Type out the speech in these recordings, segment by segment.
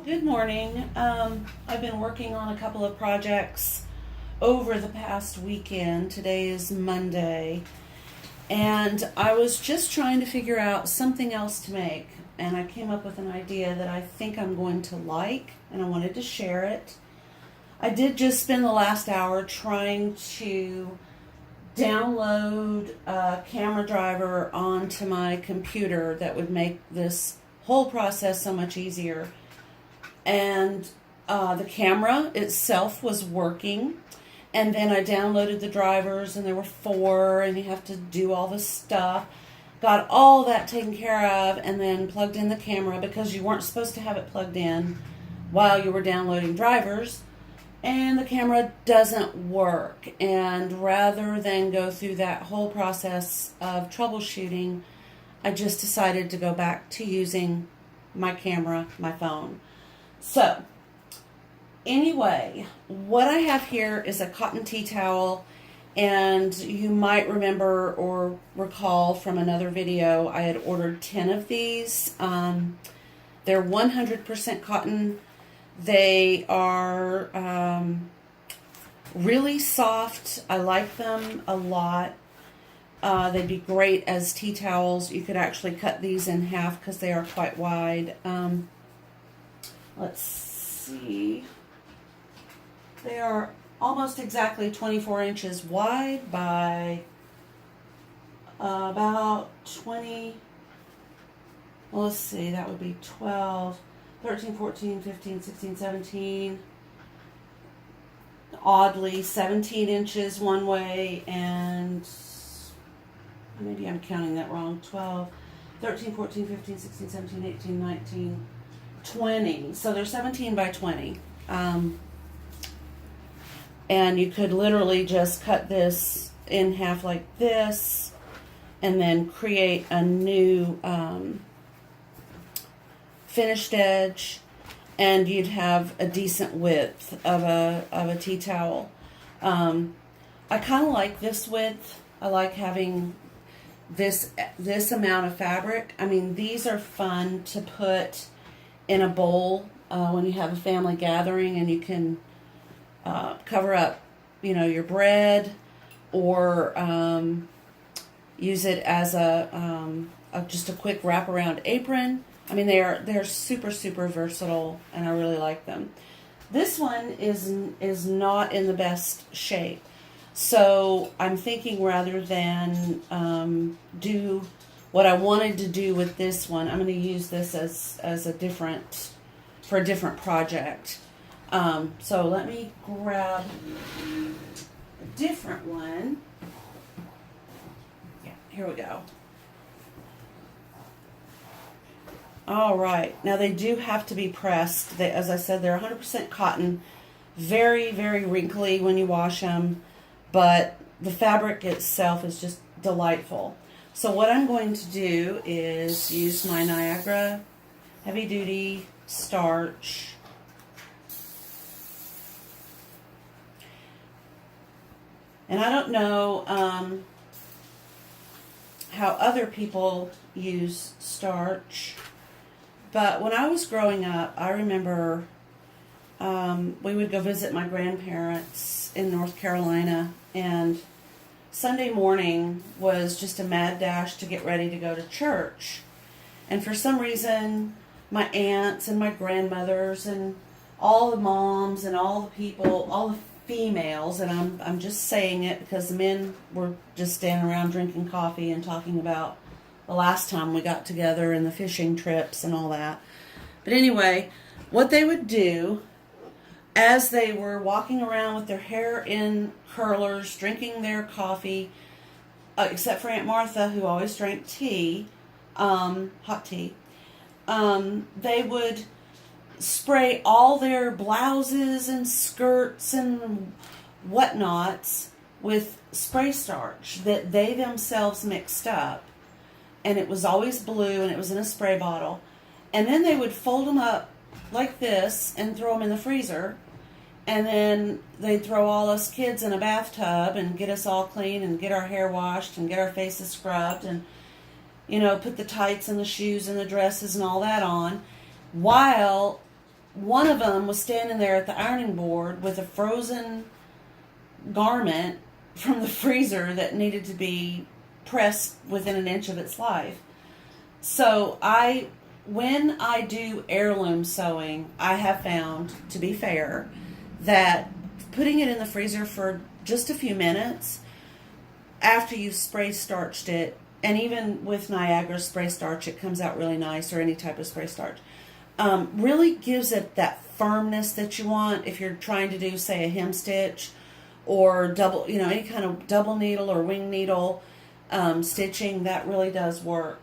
Good morning. I've been working on a couple of projects over the past weekend. Today is Monday, and I was just trying to figure out something else to make, and I came up with an idea that I think I'm going to like, and I wanted to share it. I did just spend the last hour trying to download a camera driver onto my computer that would make this whole process so much easier. And the camera itself was working, and then I downloaded the drivers, and there were 4, and you have to do all this stuff. Got all that taken care of, and then plugged in the camera because you weren't supposed to have it plugged in while you were downloading drivers, and the camera doesn't work. And rather than go through that whole process of troubleshooting, I just decided to go back to using my camera, my phone. So, anyway, what I have here is a cotton tea towel, and you might remember or recall from another video, I had ordered 10 of these. They're 100% cotton. They are really soft. I like them a lot. They'd be great as tea towels. You could actually cut these in half because they are quite wide. Let's see. They are almost exactly 24 inches wide by about 20. Well, let's see. That would be 12, 13, 14, 15, 16, 17. Oddly, 17 inches one way, and maybe I'm counting that wrong. 12, 13, 14, 15, 16, 17, 18, 19. 20. So they're 17 by 20. And you could literally just cut this in half like this and then create a new finished edge, and you'd have a decent width of a tea towel. I kind of like this width. I like having this amount of fabric. I mean, these are fun to put in a bowl when you have a family gathering, and you can cover up, your bread, or use it as just a quick wraparound apron. I mean, they're super, super versatile, and I really like them. This one is not in the best shape, so I'm thinking rather than do what I wanted to do with this one, I'm going to use this as for a different project. So let me grab a different one. Yeah, here we go. All right. Now they do have to be pressed. As I said, they're 100% cotton. Very, very wrinkly when you wash them, but the fabric itself is just delightful. So what I'm going to do is use my Niagara heavy duty starch. And I don't know how other people use starch, but when I was growing up, I remember we would go visit my grandparents in North Carolina, and Sunday morning was just a mad dash to get ready to go to church. And for some reason, my aunts and my grandmothers and all the moms and all the people, all the females, and I'm just saying it because the men were just standing around drinking coffee and talking about the last time we got together and the fishing trips and all that. But anyway, what they would do as they were walking around with their hair in curlers, drinking their coffee, except for Aunt Martha, who always drank tea, hot tea, they would spray all their blouses and skirts and whatnots with spray starch that they themselves mixed up. And it was always blue, and it was in a spray bottle. And then they would fold them up like this and throw them in the freezer. And then they'd throw all us kids in a bathtub and get us all clean and get our hair washed and get our faces scrubbed and, put the tights and the shoes and the dresses and all that on, while one of them was standing there at the ironing board with a frozen garment from the freezer that needed to be pressed within an inch of its life. So when I do heirloom sewing, I have found, to be fair, that putting it in the freezer for just a few minutes after you've spray starched it, and even with Niagara spray starch, it comes out really nice, or any type of spray starch, really gives it that firmness that you want if you're trying to do, say, a hem stitch or double, any kind of double needle or wing needle stitching. That really does work.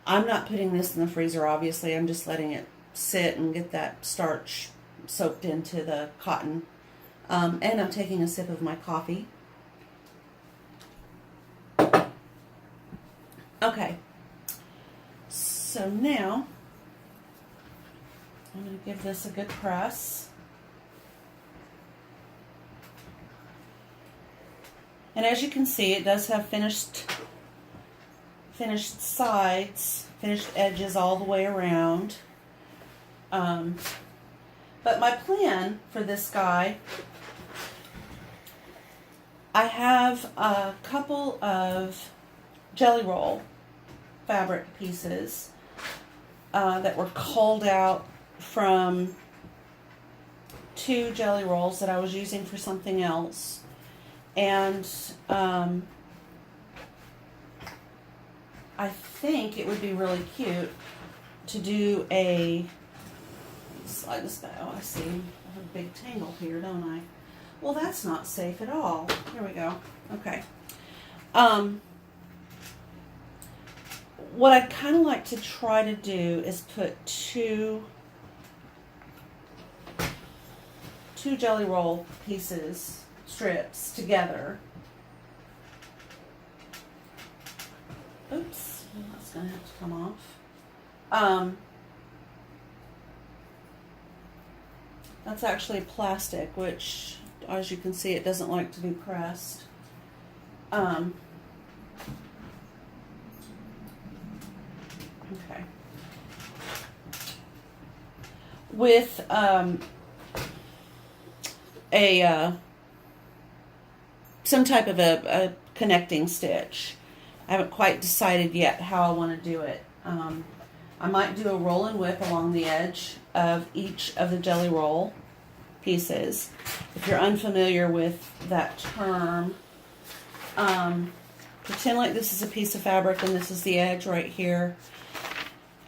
I'm not putting this in the freezer, obviously. I'm just letting it sit and get that starch soaked into the cotton. And I'm taking a sip of my coffee. Okay. So now, I'm going to give this a good press. And as you can see, it does have finished sides, finished edges all the way around. But my plan for this guy, I have a couple of jelly roll fabric pieces that were culled out from 2 jelly rolls that I was using for something else. And I think it would be really cute to do slide this back. Oh, I see. I have a big tangle here, don't I? Well, that's not safe at all. Here we go. Okay. What I'd kind of like to try to do is put two jelly roll strips together. Oops, that's going to have to come off. That's actually plastic, which, as you can see, it doesn't like to be pressed. Okay. With some type of a connecting stitch. I haven't quite decided yet how I want to do it. I might do a roll and whip along the edge of each of the jelly roll pieces. If you're unfamiliar with that term, pretend like this is a piece of fabric and this is the edge right here.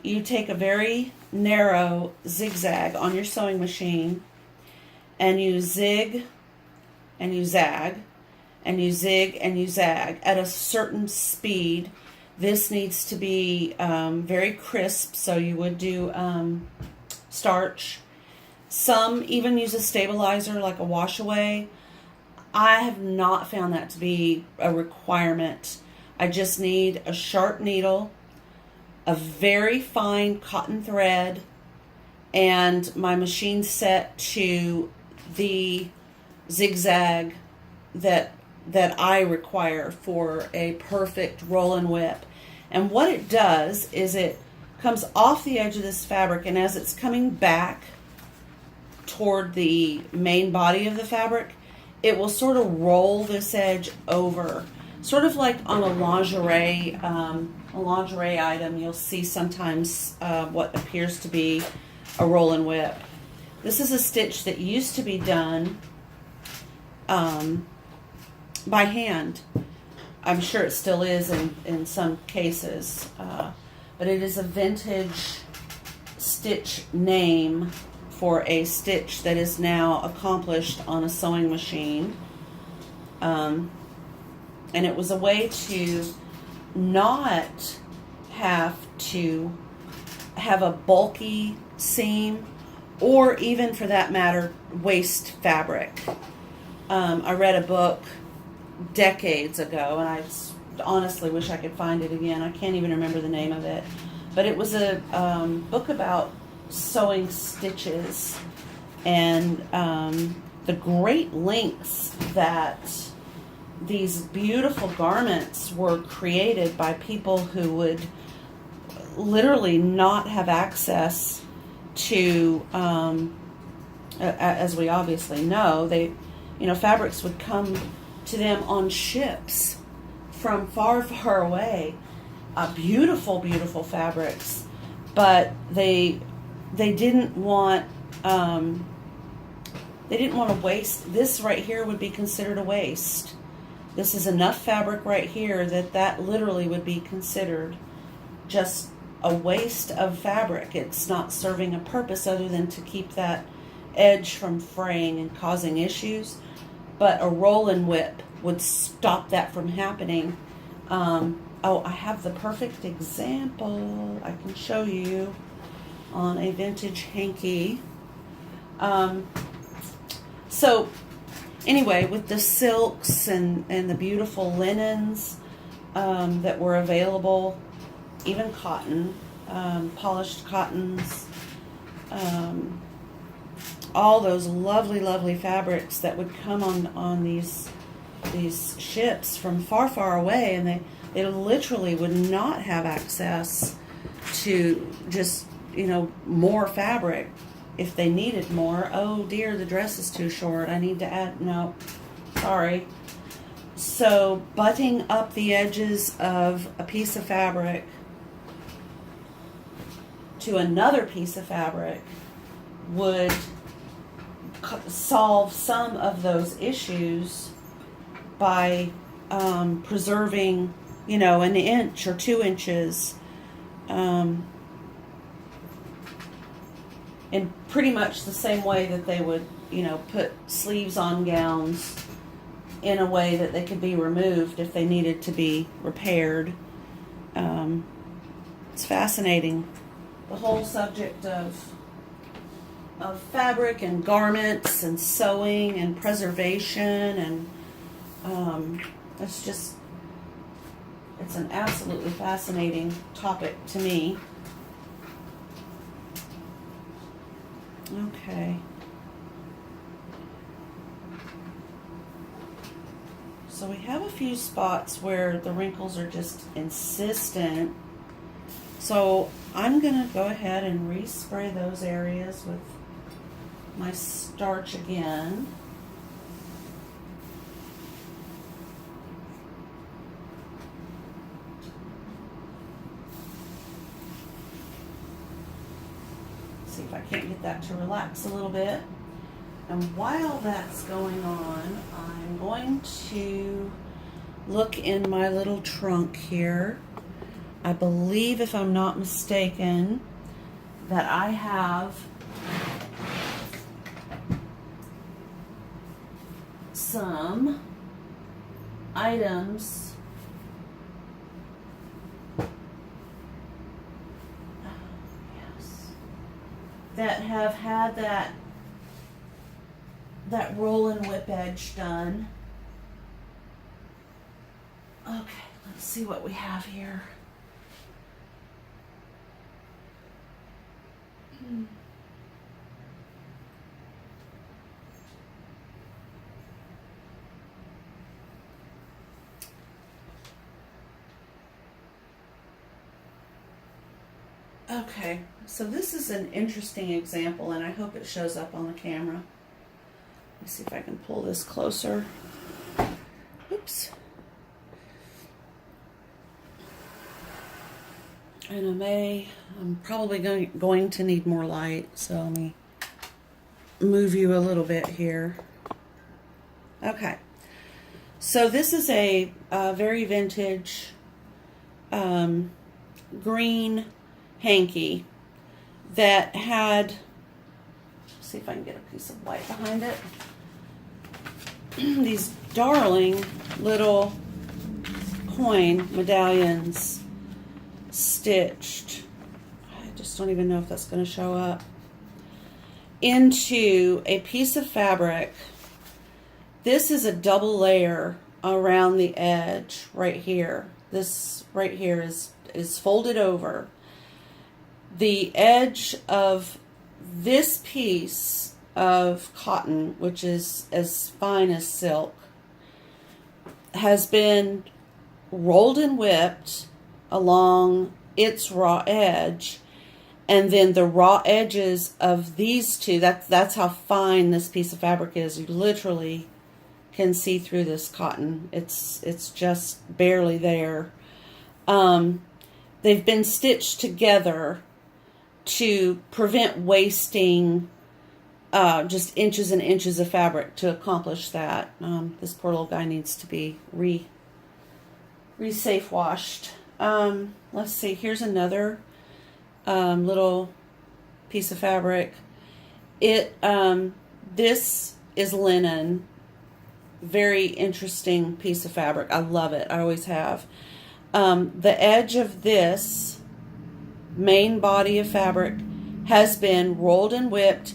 You take a very narrow zigzag on your sewing machine and you zig and you zag and you zig and you zag at a certain speed. This needs to be very crisp, so you would do starch. Some even use a stabilizer like a wash away. I have not found that to be a requirement. I just need a sharp needle, a very fine cotton thread, and my machine set to the zigzag that I require for a perfect roll and whip. And what it does is it comes off the edge of this fabric, and as it's coming back toward the main body of the fabric, it will sort of roll this edge over, sort of like on a lingerie item. You'll see sometimes what appears to be a roll and whip. This is a stitch that used to be done by hand. I'm sure it still is in some cases, but it is a vintage stitch name for a stitch that is now accomplished on a sewing machine. And it was a way to not have to have a bulky seam, or even for that matter, waste fabric. I read a book decades ago, and I honestly wish I could find it again. I can't even remember the name of it, but it was a book about sewing stitches and the great lengths that these beautiful garments were created by people who would literally not have access to, as we obviously know, fabrics would come to them on ships from far, far away. Beautiful, beautiful fabrics, but they didn't want to waste. This right here would be considered a waste. This is enough fabric right here that literally would be considered just a waste of fabric. It's not serving a purpose other than to keep that edge from fraying and causing issues. But a roll and whip would stop that from happening. I have the perfect example I can show you on a vintage hanky. So anyway, with the silks and the beautiful linens that were available, even cotton, polished cottons, all those lovely, lovely fabrics that would come on these ships from far, far away, and they literally would not have access to just, more fabric. If they needed more, oh dear, the dress is too short, I need to add, no, sorry. So butting up the edges of a piece of fabric to another piece of fabric would solve some of those issues by preserving, an inch or 2 inches, in pretty much the same way that they would, put sleeves on gowns in a way that they could be removed if they needed to be repaired. It's fascinating, the whole subject of fabric and garments and sewing and preservation, and it's an absolutely fascinating topic to me. Okay. So we have a few spots where the wrinkles are just insistent. So I'm going to go ahead and respray those areas with my starch again. See if I can't get that to relax a little bit. And while that's going on, I'm going to look in my little trunk here. I believe, if I'm not mistaken, that I have some items that have had that roll and whip edge done. Okay, let's see what we have here. Okay, so this is an interesting example, and I hope it shows up on the camera. Let me see if I can pull this closer. Oops. And I'm probably going to need more light, so let me move you a little bit here. Okay, so this is a very vintage green hanky that had, see if I can get a piece of white behind it, these darling little coin medallions stitched, I just don't even know if that's going to show up, into a piece of fabric. This is a double layer around the edge right here. This right here is folded over. The edge of this piece of cotton, which is as fine as silk, has been rolled and whipped along its raw edge, And then the raw edges of these two, that's how fine this piece of fabric is. You literally can see through this cotton. It's just barely there. They've been stitched together to prevent wasting just inches and inches of fabric to accomplish that. This poor little guy needs to be safe washed. Let's see, here's another little piece of fabric. This is linen. Very interesting piece of fabric. I love it. I always have. The edge of this main body of fabric has been rolled and whipped,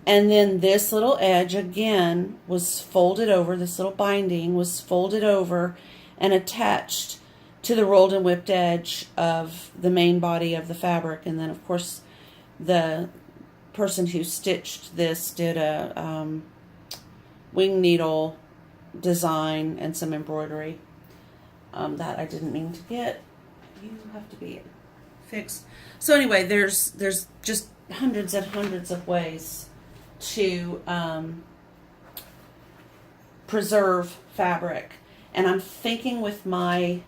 and then this little edge again was folded over. This little binding was folded over and attached to the rolled and whipped edge of the main body of the fabric. And then of course the person who stitched this did a wing needle design and some embroidery that I didn't mean to get. You have to be fixed. So anyway, there's just hundreds and hundreds of ways to preserve fabric. And I'm thinking with my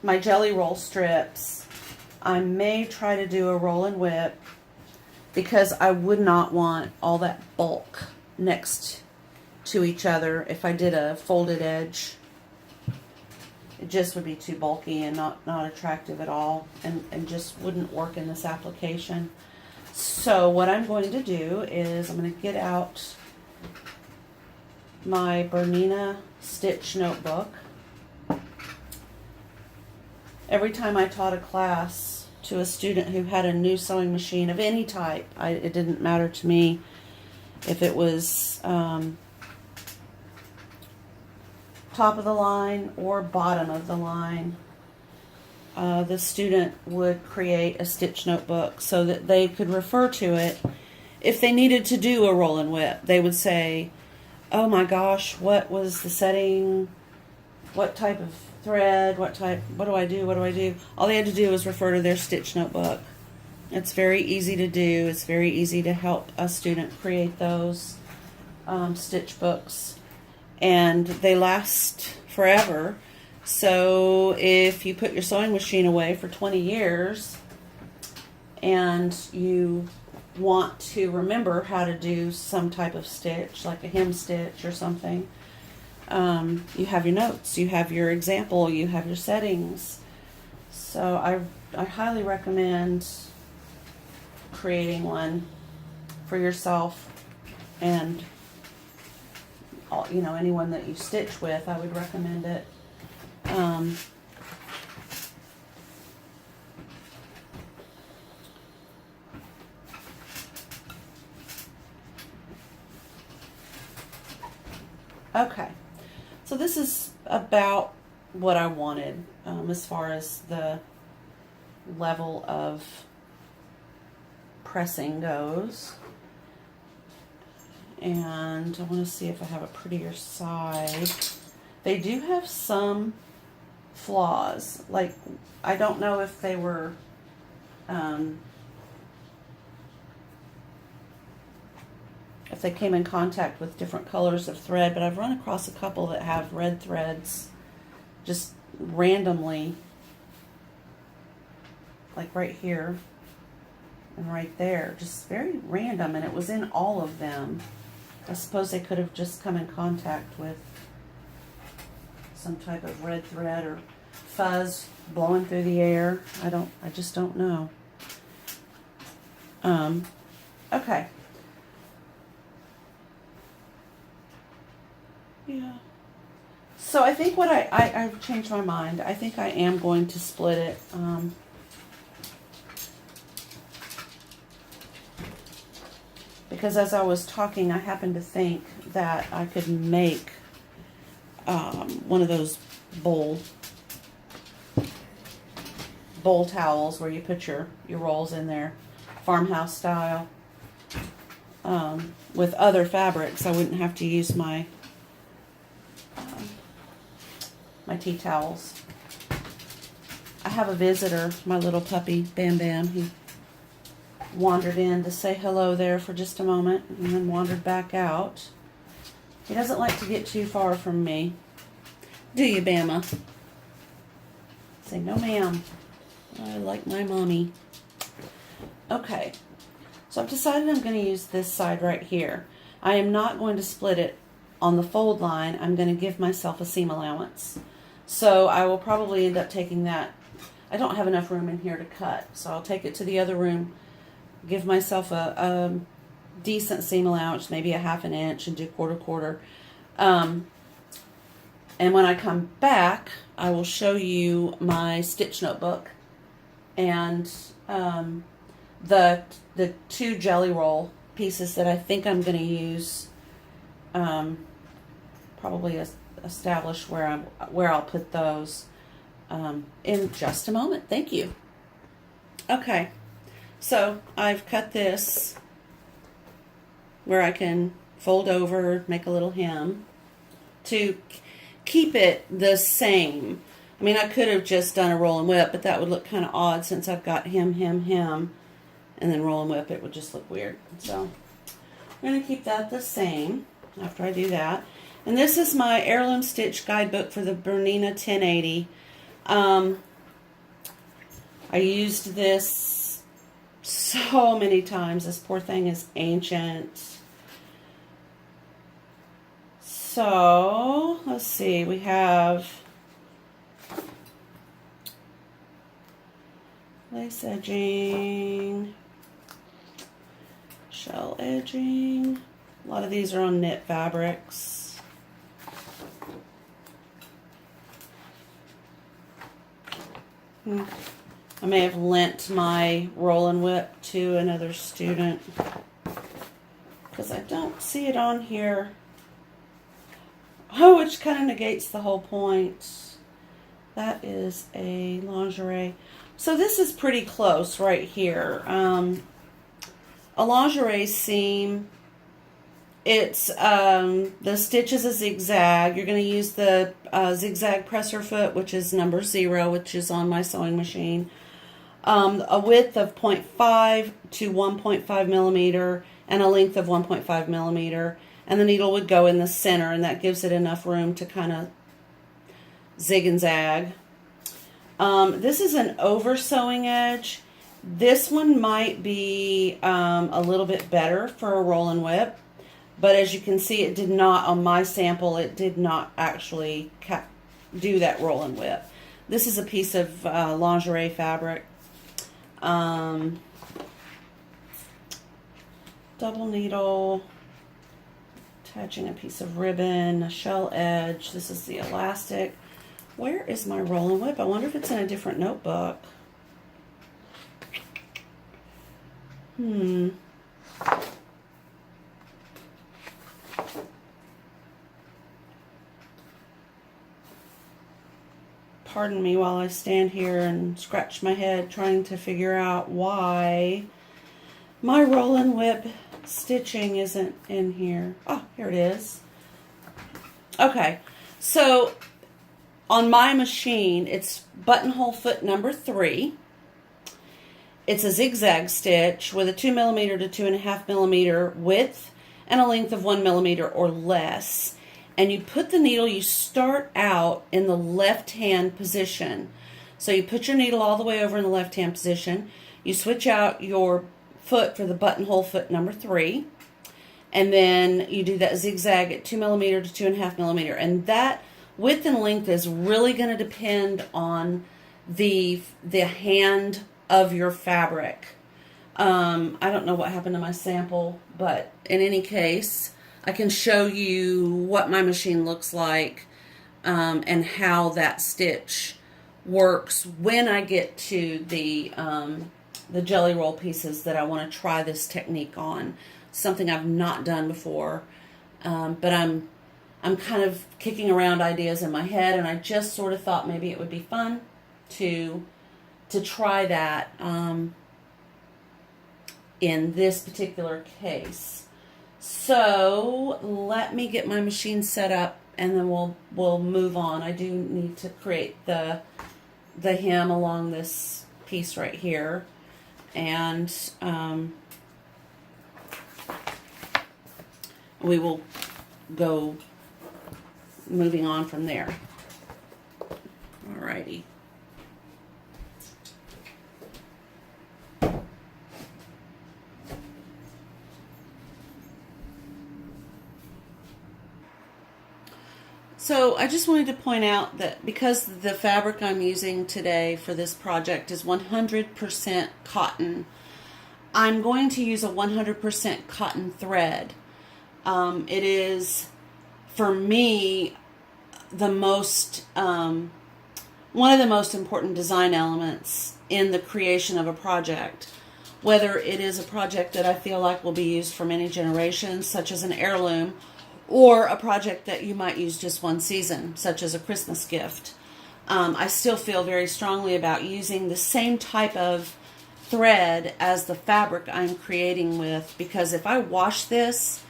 my jelly roll strips, I may try to do a roll and whip, because I would not want all that bulk next to each other. If I did a folded edge, it just would be too bulky and not attractive at all, and just wouldn't work in this application. So what I'm going to do is I'm going to get out my Bernina stitch notebook. Every time I taught a class to a student who had a new sewing machine of any type, it didn't matter to me if it was top of the line or bottom of the line. The student would create a stitch notebook so that they could refer to it if they needed to do a roll and whip. They would say, oh my gosh, what was the setting? What type of thread? What do I do? All they had to do was refer to their stitch notebook. It's very easy to do. It's very easy to help a student create those stitch books. And they last forever. So if you put your sewing machine away for 20 years and you want to remember how to do some type of stitch, like a hem stitch or something, you have your notes, you have your example, you have your settings. So I highly recommend creating one for yourself, and anyone that you stitch with, I would recommend it. Okay, so this is about what I wanted as far as the level of pressing goes. And I want to see if I have a prettier side. They do have some flaws. Like, I don't know if they were if they came in contact with different colors of thread, but I've run across a couple that have red threads just randomly, like right here and right there, just very random, and it was in all of them. I suppose they could have just come in contact with some type of red thread or fuzz blowing through the air. I just don't know. Okay. Yeah. So I think I've changed my mind. I think I am going to split it. Because as I was talking, I happened to think that I could make one of those bowl towels where you put your rolls in there, farmhouse style, with other fabrics. I wouldn't have to use my tea towels. I have a visitor, my little puppy, Bam Bam. He wandered in to say hello there for just a moment and then wandered back out. He doesn't like to get too far from me. Do you, Bama? Say, no ma'am. I like my mommy. Okay, so I've decided I'm going to use this side right here. I am not going to split it on the fold line. I'm going to give myself a seam allowance. So I will probably end up taking that. I don't have enough room in here to cut, so I'll take it to the other room, give myself a decent seam allowance, maybe a 1/2 inch, and do quarter. And when I come back, I will show you my stitch notebook and the 2 jelly roll pieces that I think I'm going to use. Probably establish where I'll put those in just a moment. Thank you. Okay, so I've cut this where I can fold over, make a little hem to keep it the same. I mean, I could have just done a roll and whip, but that would look kind of odd since I've got hem, and then roll and whip. It would just look weird. So I'm going to keep that the same after I do that. And this is my Heirloom Stitch Guidebook for the Bernina 1080. I used this so many times. This poor thing is ancient. So, let's see. We have lace edging, shell edging. A lot of these are on knit fabrics. I may have lent my roll and whip to another student because I don't see it on here. Oh, which kind of negates the whole point. That is a lingerie. So this is pretty close right here. A lingerie seam. It's the stitch is a zigzag. You're going to use the zigzag presser foot, which is number 0, which is on my sewing machine. A width of 0.5 to 1.5 millimeter and a length of 1.5 millimeter. And the needle would go in the center, and that gives it enough room to kind of zig and zag. This is an over sewing edge. This one might be a little bit better for a roll and whip. But as you can see, it did not, on my sample, it did not actually do that roll and whip. This is a piece of lingerie fabric. Double needle, attaching a piece of ribbon, a shell edge. This is the elastic. Where is my roll and whip? I wonder if it's in a different notebook. Pardon me while I stand here and scratch my head trying to figure out why my roll and whip stitching isn't in here. Oh, here it is. Okay, so on my machine, it's buttonhole foot number 3. It's a zigzag stitch with a 2 millimeter to 2.5 millimeter width and a length of 1 millimeter or less. And you put the needle, you start out in the left-hand position. So you put your needle all the way over in the left-hand position. You switch out your foot for the buttonhole foot number 3. And then you do that zigzag at 2 millimeter to 2.5 millimeter. And that width and length is really going to depend on the hand of your fabric. I don't know what happened to my sample, but in any case, I can show you what my machine looks like and how that stitch works when I get to the jelly roll pieces that I want to try this technique on. Something I've not done before, but I'm kind of kicking around ideas in my head, and I just sort of thought maybe it would be fun to try that in this particular case. So let me get my machine set up, and then we'll move on. I do need to create the the hem along this piece right here, and we will go moving on from there. Alrighty. So I just wanted to point out that because the fabric I'm using today for this project is 100% cotton, I'm going to use a 100% cotton thread. It is, for me, the most one of the most important design elements in the creation of a project. Whether it is a project that I feel like will be used for many generations, such as an heirloom, or a project that you might use just one season, such as a Christmas gift. I still feel very strongly about using the same type of thread as the fabric I'm creating with, because if I wash this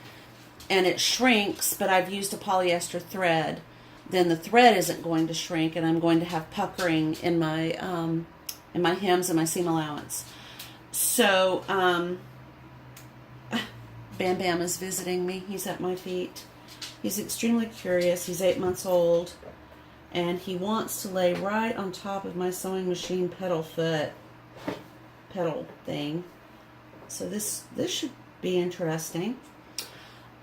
and it shrinks, but I've used a polyester thread, then the thread isn't going to shrink, and I'm going to have puckering in my hems and my seam allowance. So, Bam Bam is visiting me. He's at my feet. He's extremely curious. He's 8 months old, and he wants to lay right on top of my sewing machine pedal thing. So this should be interesting.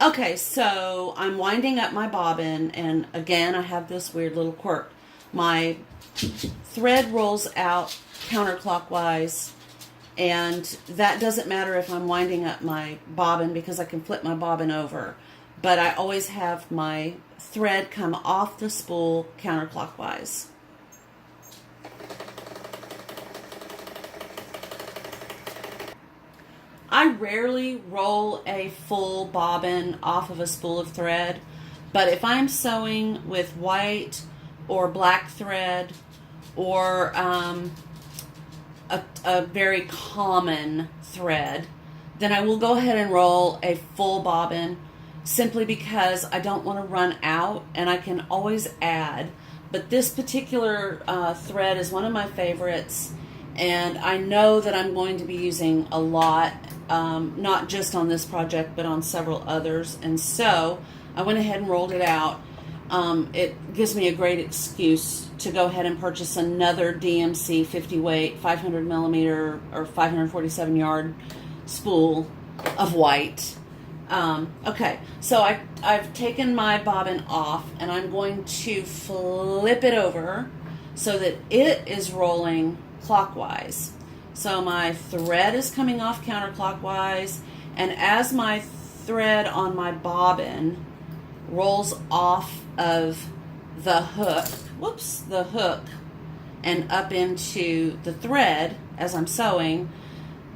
Okay, so I'm winding up my bobbin, and again, I have this weird little quirk. My thread rolls out counterclockwise, and that doesn't matter if I'm winding up my bobbin because I can flip my bobbin over. But I always have my thread come off the spool counterclockwise. I rarely roll a full bobbin off of a spool of thread, but if I'm sewing with white or black thread, or a very common thread, then I will go ahead and roll a full bobbin, simply because I don't want to run out, and I can always add. But this particular thread is one of my favorites, and I know that I'm going to be using a lot, not just on this project, but on several others. And so I went ahead and rolled it out. It gives me a great excuse to go ahead and purchase another DMC 50 weight, 500 millimeter or 547 yard spool of white. Okay, so I've taken my bobbin off, and I'm going to flip it over so that it is rolling clockwise. So my thread is coming off counterclockwise, and as my thread on my bobbin rolls off of the hook, and up into the thread as I'm sewing,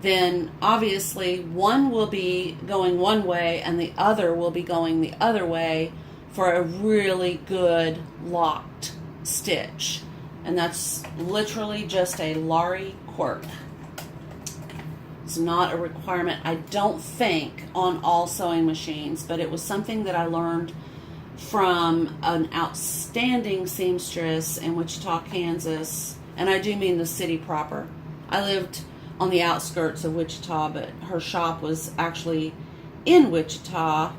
then obviously one will be going one way and the other will be going the other way for a really good locked stitch. And that's literally just a Laurie quirk. It's not a requirement, I don't think, on all sewing machines, but it was something that I learned from an outstanding seamstress in Wichita, Kansas. And I do mean the city proper. I lived on the outskirts of Wichita, but her shop was actually in Wichita,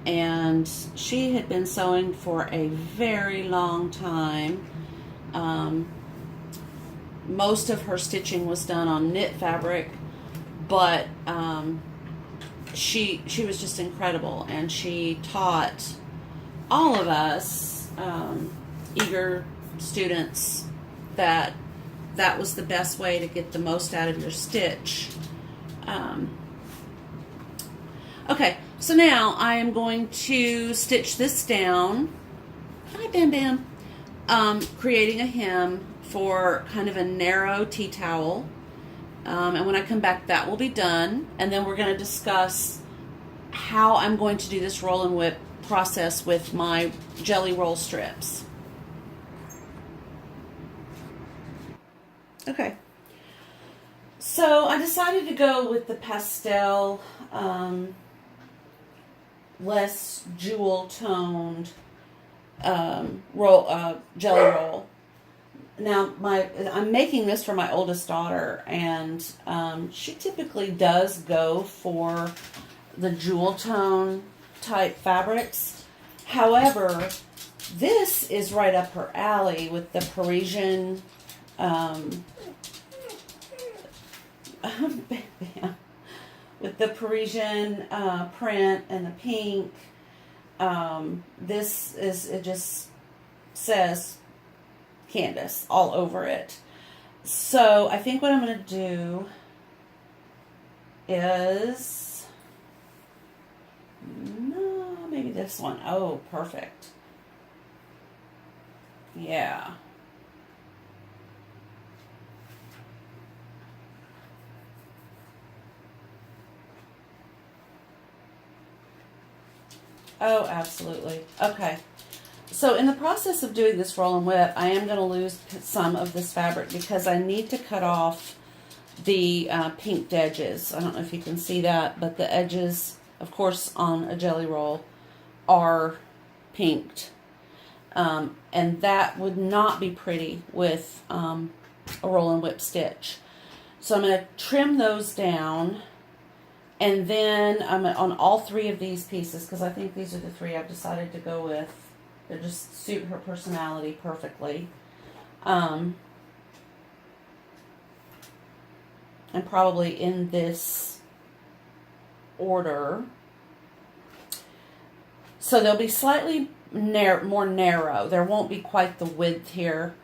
and she had been sewing for a very long time. Most of her stitching was done on knit fabric, but she was just incredible, and she taught all of us eager students that was the best way to get the most out of your stitch. Okay, so now I am going to stitch this down. Hi, Bam Bam. Creating a hem for kind of a narrow tea towel. And when I come back, that will be done. And then we're going to discuss how I'm going to do this roll and whip process with my jelly roll strips. Okay, so I decided to go with the pastel, less jewel toned jelly roll. Now, I'm making this for my oldest daughter, and she typically does go for the jewel tone type fabrics. However, this is right up her alley with the Parisian with the Parisian print and the pink. It just says Candace all over it. So I think what I'm going to do is, no, maybe this one. Oh, perfect. Yeah. Oh, absolutely. Okay. So in the process of doing this roll and whip, I am going to lose some of this fabric because I need to cut off the pinked edges. I don't know if you can see that, but the edges, of course, on a jelly roll are pinked. And that would not be pretty with a roll and whip stitch. So I'm going to trim those down. And then I'm on all three of these pieces, because I think these are the three I've decided to go with. They just suit her personality perfectly. And probably in this order. So they'll be slightly more narrow. There won't be quite the width here.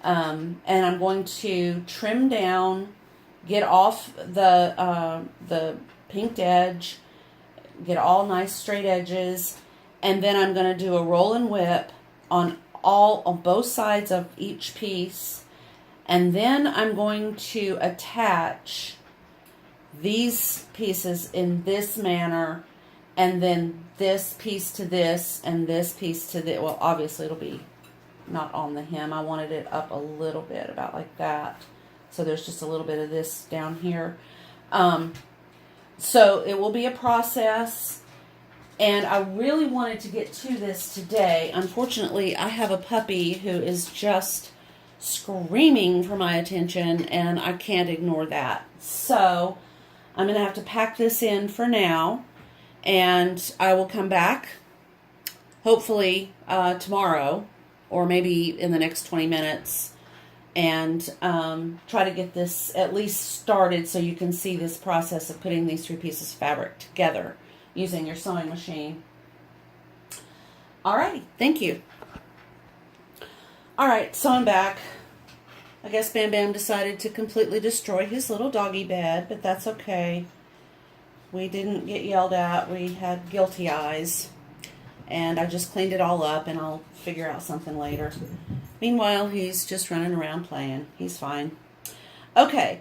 And I'm going to trim down, get off the pinked edge, get all nice straight edges, and then I'm going to do a roll and whip on both sides of each piece, and then I'm going to attach these pieces in this manner, and then this piece to this and this piece to this. Well, obviously it'll be not on the hem. I wanted it up a little bit, about like that, so there's just a little bit of this down here. So it will be a process, and I really wanted to get to this today. Unfortunately, I have a puppy who is just screaming for my attention, and I can't ignore that. So I'm going to have to pack this in for now, and I will come back hopefully tomorrow, or maybe in the next 20 minutes, and try to get this at least started so you can see this process of putting these three pieces of fabric together using your sewing machine. Alrighty, thank you. Alright, so I'm back. I guess Bam Bam decided to completely destroy his little doggy bed, but that's okay. We didn't get yelled at. We had guilty eyes. And I just cleaned it all up, and I'll figure out something later. Meanwhile, he's just running around playing. He's fine. Okay,